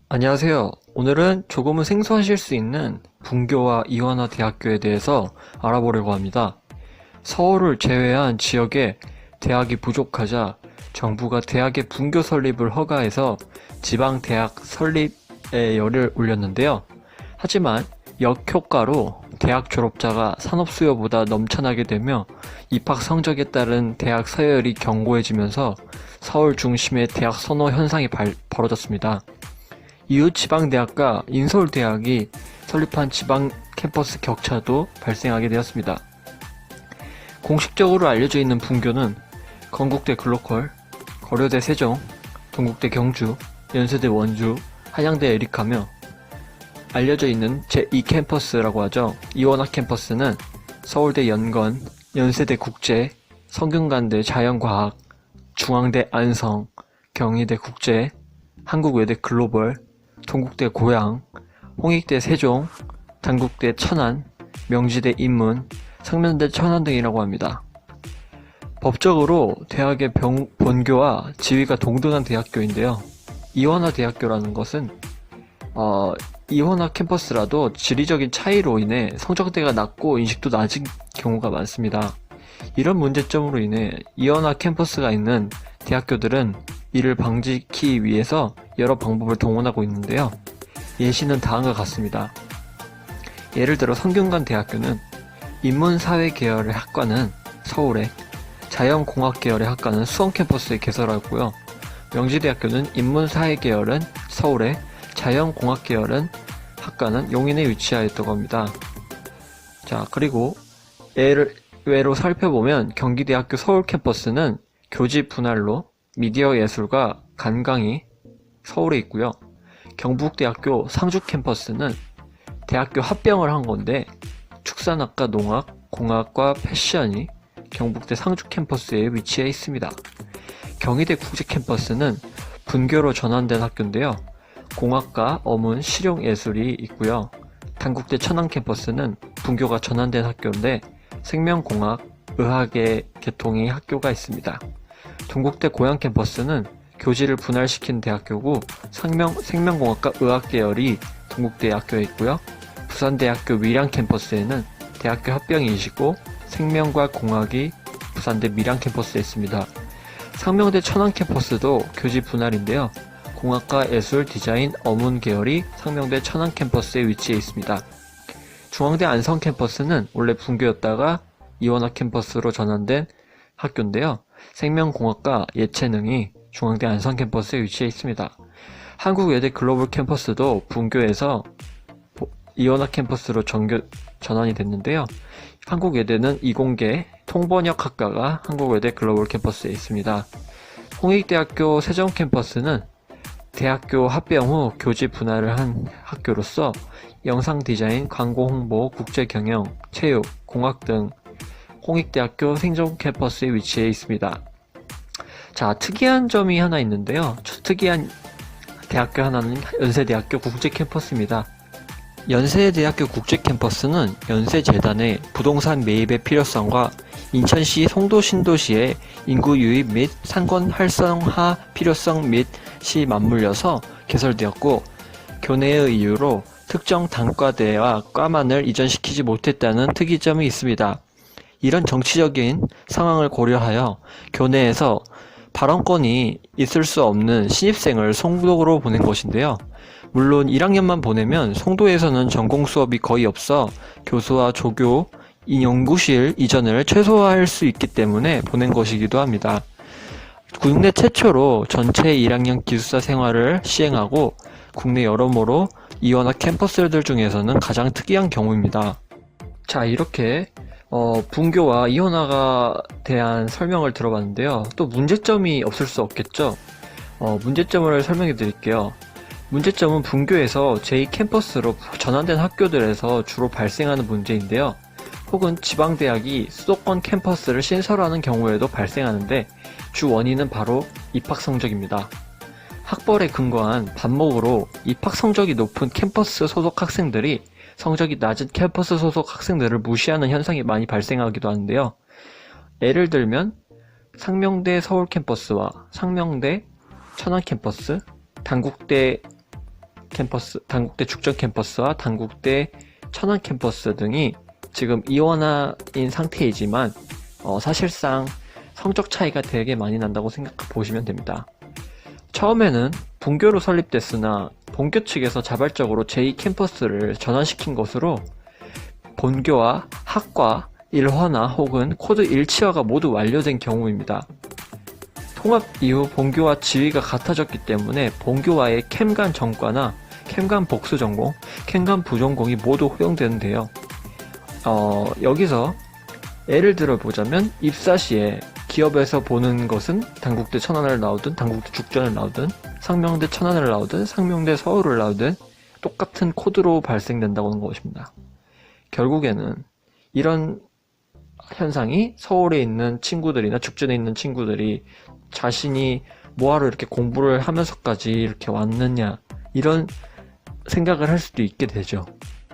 안녕하세요. 오늘은 조금은 생소하실 수 있는 분교와 이원화 대학교에 대해서 알아보려고 합니다. 서울을 제외한 지역에 대학이 부족하자 정부가 대학의 분교 설립을 허가해서 지방 대학 설립에 열을 올렸는데요. 하지만 역효과로 대학 졸업자가 산업 수요보다 넘쳐나게 되며 입학 성적에 따른 대학 서열이 견고해지면서 서울 중심의 대학 선호 현상이 벌어졌습니다. 이후 지방대학과 인서울대학이 설립한 지방 캠퍼스 격차도 발생하게 되었습니다. 공식적으로 알려져 있는 분교는 건국대 글로컬, 고려대 세종, 동국대 경주, 연세대 원주, 한양대 에릭하며 알려져 있는 제2캠퍼스라고 하죠. 이원화 캠퍼스는 서울대 연건, 연세대 국제, 성균관대 자연과학, 중앙대 안성, 경희대 국제, 한국외대 글로벌, 동국대 고양, 홍익대 세종, 단국대 천안, 명지대 인문, 상면대 천안 등이라고 합니다. 법적으로 대학의 본교와 지위가 동등한 대학교인데요. 이원화 대학교라는 것은 이원화 캠퍼스라도 지리적인 차이로 인해 성적대가 낮고 인식도 낮은 경우가 많습니다. 이런 문제점으로 인해 이원화 캠퍼스가 있는 대학교들은 이를 방지하기 위해서 여러 방법을 동원하고 있는데요. 예시는 다음과 같습니다. 예를 들어 성균관 대학교는 인문사회 계열의 학과는 서울에, 자연공학 계열의 학과는 수원 캠퍼스에 개설하고요. 명지대학교는 인문사회 계열은 서울에, 자연공학 계열은 학과는 용인에 위치하였다고 합니다. 자, 그리고 예외로 살펴보면 경기대학교 서울 캠퍼스는 교지 분할로 미디어 예술과 간강이 서울에 있고요. 경북대학교 상주 캠퍼스는 대학교 합병을 한 건데 축산학과, 농학, 공학과 패션이 경북대 상주 캠퍼스에 위치해 있습니다. 경희대 국제 캠퍼스는 분교로 전환된 학교인데요. 공학과, 어문, 실용예술이 있고요. 단국대 천안 캠퍼스는 분교가 전환된 학교인데 생명공학, 의학의 계통의 학교가 있습니다. 동국대 고양 캠퍼스는 교지를 분할시킨 대학교고 생명공학과 의학 계열이 동국대 학교에 있고요. 부산대학교 밀양 캠퍼스에는 대학교 합병이시고 생명과 공학이 부산대 밀양 캠퍼스에 있습니다. 상명대 천안 캠퍼스도 교지 분할인데요. 공학과 예술, 디자인, 어문 계열이 상명대 천안 캠퍼스에 위치해 있습니다. 중앙대 안성 캠퍼스는 원래 분교였다가 이원화 캠퍼스로 전환된 학교인데요. 생명공학과 예체능이 중앙대 안성 캠퍼스에 위치해 있습니다. 한국외대 글로벌 캠퍼스도 분교에서 이원화 캠퍼스로 전환이 됐는데요. 한국외대는 이공계 통번역학과가 한국외대 글로벌 캠퍼스에 있습니다. 홍익대학교 세종 캠퍼스는 대학교 합병 후 교지 분할을 한 학교로서 영상 디자인, 광고 홍보, 국제 경영, 체육, 공학 등 홍익대학교 세종 캠퍼스에 위치해 있습니다. 자, 특이한 점이 하나 있는데요. 특이한 대학교 하나는 연세대학교 국제 캠퍼스입니다. 연세대학교 국제 캠퍼스는 연세재단의 부동산 매입의 필요성과 인천시 송도 신도시의 인구 유입 및 상권 활성화 필요성 및이 맞물려서 개설되었고, 교내의 이유로 특정 단과대와 과만을 이전시키지 못했다는 특이점이 있습니다. 이런 정치적인 상황을 고려하여 교내에서 발언권이 있을 수 없는 신입생을 송도로 보낸 것인데요. 물론 1학년만 보내면 송도에서는 전공 수업이 거의 없어 교수와 조교, 연구실 이전을 최소화할 수 있기 때문에 보낸 것이기도 합니다. 국내 최초로 전체 1학년 기숙사 생활을 시행하고 국내 여러모로 이원화 캠퍼스들 중에서는 가장 특이한 경우입니다. 자, 이렇게 분교와 이원화가 대한 설명을 들어봤는데요. 또 문제점이 없을 수 없겠죠. 문제점을 설명해 드릴게요. 문제점은 분교에서 제2캠퍼스로 전환된 학교들에서 주로 발생하는 문제인데요. 혹은 지방대학이 수도권 캠퍼스를 신설하는 경우에도 발생하는데 주 원인은 바로 입학 성적입니다. 학벌에 근거한 반목으로 입학 성적이 높은 캠퍼스 소속 학생들이 성적이 낮은 캠퍼스 소속 학생들을 무시하는 현상이 많이 발생하기도 하는데요. 예를 들면 상명대 서울 캠퍼스와 상명대 천안 캠퍼스, 단국대 캠퍼스, 단국대 죽전 캠퍼스와 단국대 천안 캠퍼스 등이 지금 이원화인 상태이지만 사실상 성적 차이가 되게 많이 난다고 보시면 됩니다. 처음에는 분교로 설립됐으나 본교 측에서 자발적으로 제2캠퍼스를 전환시킨 것으로 본교와 학과 일환화 혹은 코드 일치화가 모두 완료된 경우입니다. 통합 이후 본교와 지위가 같아졌기 때문에 본교와의 캠간 전과나 캠간 복수 전공, 캠간 부전공이 모두 허용되는데요. 여기서 예를 들어 보자면 입사 시에 기업에서 보는 것은 단국대 천안을 나오든 단국대 죽전을 나오든 상명대 천안을 나오든 상명대 서울을 나오든 똑같은 코드로 발생된다고 하는 것입니다. 결국에는 이런 현상이 서울에 있는 친구들이나 죽전에 있는 친구들이 자신이 뭐하러 이렇게 공부를 하면서까지 이렇게 왔느냐 이런 생각을 할 수도 있게 되죠.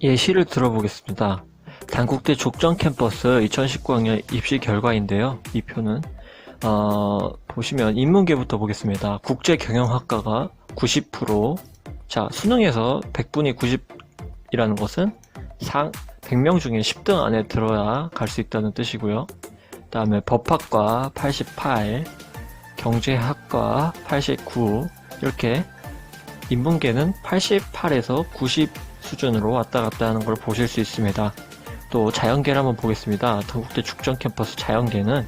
예시를 들어보겠습니다. 단국대 죽전 캠퍼스 2019학년 입시 결과인데요. 이 표는 보시면 인문계부터 보겠습니다. 국제경영학과가 90%, 자 수능에서 100분이 90이라는 것은 100명 중에 10등 안에 들어야 갈 수 있다는 뜻이고요. 그 다음에 법학과 88, 경제학과 89, 이렇게 인문계는 88에서 90 수준으로 왔다 갔다 하는 걸 보실 수 있습니다. 또 자연계를 한번 보겠습니다. 단국대 죽전 캠퍼스 자연계는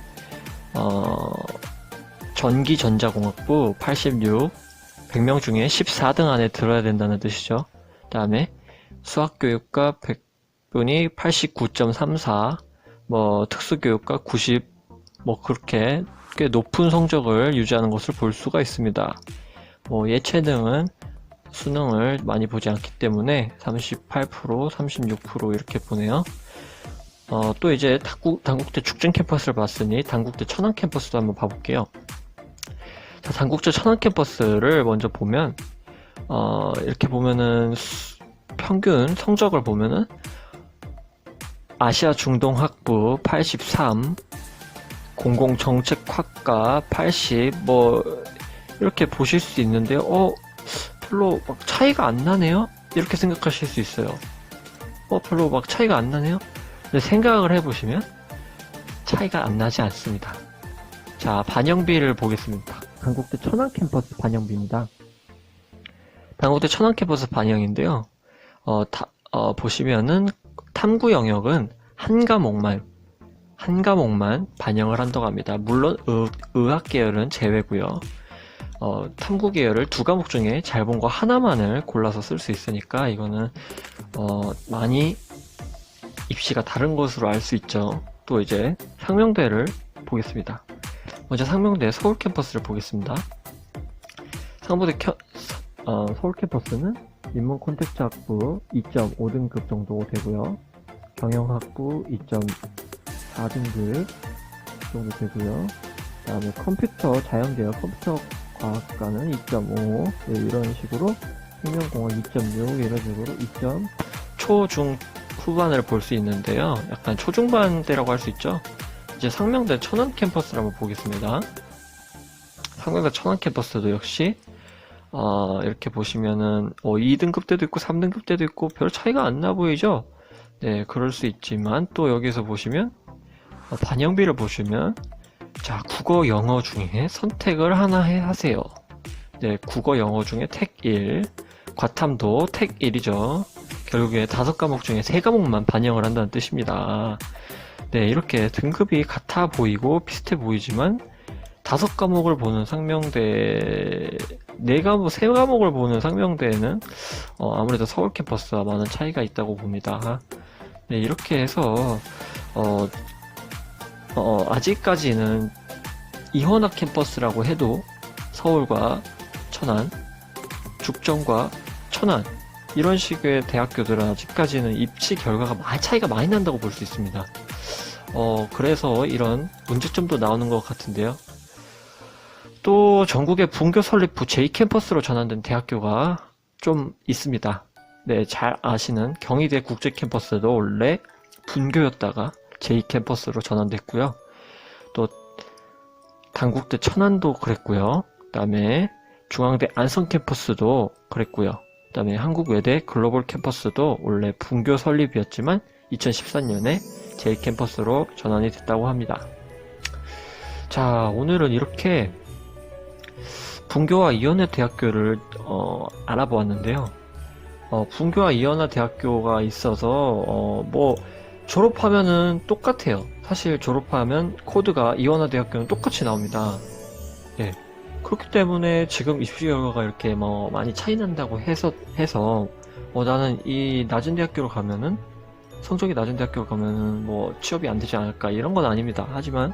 전기전자공학부 86, 100명 중에 14등 안에 들어야 된다는 뜻이죠. 그 다음에 수학교육과 100분이 89.34, 특수교육과 90, 그렇게 꽤 높은 성적을 유지하는 것을 볼 수가 있습니다. 예체능은 수능을 많이 보지 않기 때문에 38%, 36% 이렇게 보네요. 또 이제 단국대 죽전 캠퍼스를 봤으니 단국대 천안 캠퍼스도 한번 봐볼게요. 자, 단국대 천안 캠퍼스를 먼저 보면 이렇게 보면은 평균 성적을 보면은 아시아 중동학부 83, 공공정책학과 80, 이렇게 보실 수 있는데요. 별로 막 차이가 안 나네요? 이렇게 생각하실 수 있어요. 별로 막 차이가 안 나네요? 근데 생각을 해보시면 차이가 안 나지 않습니다. 자, 반영비를 보겠습니다. 단국대 천안 캠퍼스 반영비입니다. 단국대 천안 캠퍼스 반영인데요. 보시면은 탐구 영역은 한 과목만 반영을 한다고 합니다. 물론 의학 계열은 제외고요. 탐구 계열을 2과목 중에 잘 본 거 하나만을 골라서 쓸 수 있으니까 이거는 많이 입시가 다른 것으로 알 수 있죠. 또 이제 상명대를 보겠습니다. 먼저 상명대 서울 캠퍼스를 보겠습니다. 서울 캠퍼스는 인문 콘텐츠 학부 2.5등급 정도 되고요. 경영학부 2.4등급 정도 되고요. 그 다음에 컴퓨터 자연계열 컴퓨터 과학과는 2.5, 이런 식으로 생명공학 2.6, 이런 식으로 2점 초중 후반을 볼 수 있는데요. 약간 초중반대라고 할 수 있죠. 이제 상명대 천안 캠퍼스를 한번 보겠습니다. 상명대 천안 캠퍼스도 역시 이렇게 보시면은 2등급 때도 있고 3등급 때도 있고 별 차이가 안 나 보이죠. 네, 그럴 수 있지만 또 여기서 보시면 반영비를 보시면 자, 국어 영어 중에 선택을 하나 하세요. 네, 국어 영어 중에 택 1, 과탐도 택 1이죠. 결국에 5과목 중에 3과목만 반영을 한다는 뜻입니다. 네, 이렇게 등급이 같아 보이고 비슷해 보이지만 5과목을 보는 상명대, 3과목을 보는 상명대에는 아무래도 서울 캠퍼스와 많은 차이가 있다고 봅니다. 네, 이렇게 해서 아직까지는 이원학 캠퍼스라고 해도 서울과 천안, 죽전과 천안 이런 식의 대학교들은 아직까지는 입시 결과가 차이가 많이 난다고 볼 수 있습니다. 그래서 이런 문제점도 나오는 것 같은데요. 또 전국의 분교 설립 후 제2캠퍼스로 전환된 대학교가 좀 있습니다. 네, 잘 아시는 경희대 국제캠퍼스도 원래 분교였다가 제2캠퍼스로 전환됐고요. 또 단국대 천안도 그랬고요. 그 다음에 중앙대 안성캠퍼스도 그랬고요. 그 그다음에 한국외대 글로벌 캠퍼스도 원래 분교 설립이었지만 2014년에 제1캠퍼스로 전환이 됐다고 합니다. 자, 오늘은 이렇게 분교와 이원화 대학교를 알아보았는데요. 분교와 이원화 대학교가 있어서 뭐 졸업하면은 똑같아요. 사실 졸업하면 코드가 이원화 대학교는 똑같이 나옵니다. 예. 그렇기 때문에 지금 입시 결과가 이렇게 뭐 많이 차이 난다고 해서 나는 이 낮은 대학교로 가면은 성적이 낮은 대학교로 가면은 뭐 취업이 안 되지 않을까 이런 건 아닙니다. 하지만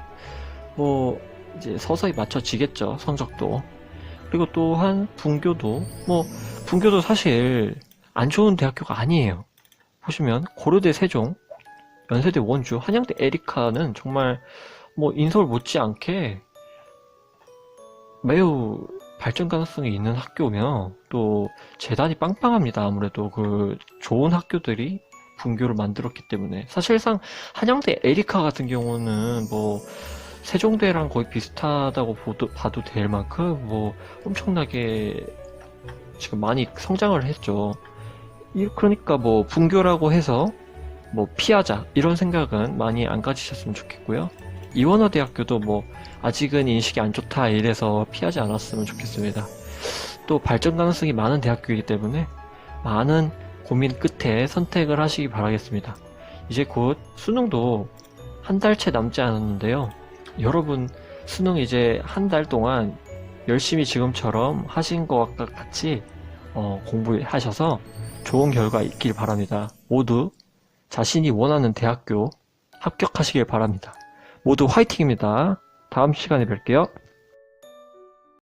뭐 이제 서서히 맞춰지겠죠, 성적도. 그리고 또한 분교도 사실 안 좋은 대학교가 아니에요. 보시면 고려대 세종, 연세대 원주, 한양대 에리카는 정말 뭐 인서울 못지않게 매우 발전 가능성이 있는 학교며 또 재단이 빵빵합니다. 아무래도 그 좋은 학교들이 분교를 만들었기 때문에. 사실상 한양대 에리카 같은 경우는 뭐 세종대랑 거의 비슷하다고 봐도 될 만큼 뭐 엄청나게 지금 많이 성장을 했죠. 그러니까 뭐 분교라고 해서 뭐 피하자 이런 생각은 많이 안 가지셨으면 좋겠고요. 이원화 대학교도 뭐 아직은 인식이 안 좋다 이래서 피하지 않았으면 좋겠습니다. 또 발전 가능성이 많은 대학교이기 때문에 많은 고민 끝에 선택을 하시기 바라겠습니다. 이제 곧 수능도 한 달 채 남지 않았는데요. 여러분 수능 이제 한 달 동안 열심히 지금처럼 하신 것과 같이 공부하셔서 좋은 결과 있길 바랍니다. 모두 자신이 원하는 대학교 합격하시길 바랍니다. 모두 화이팅입니다. 다음 시간에 뵐게요.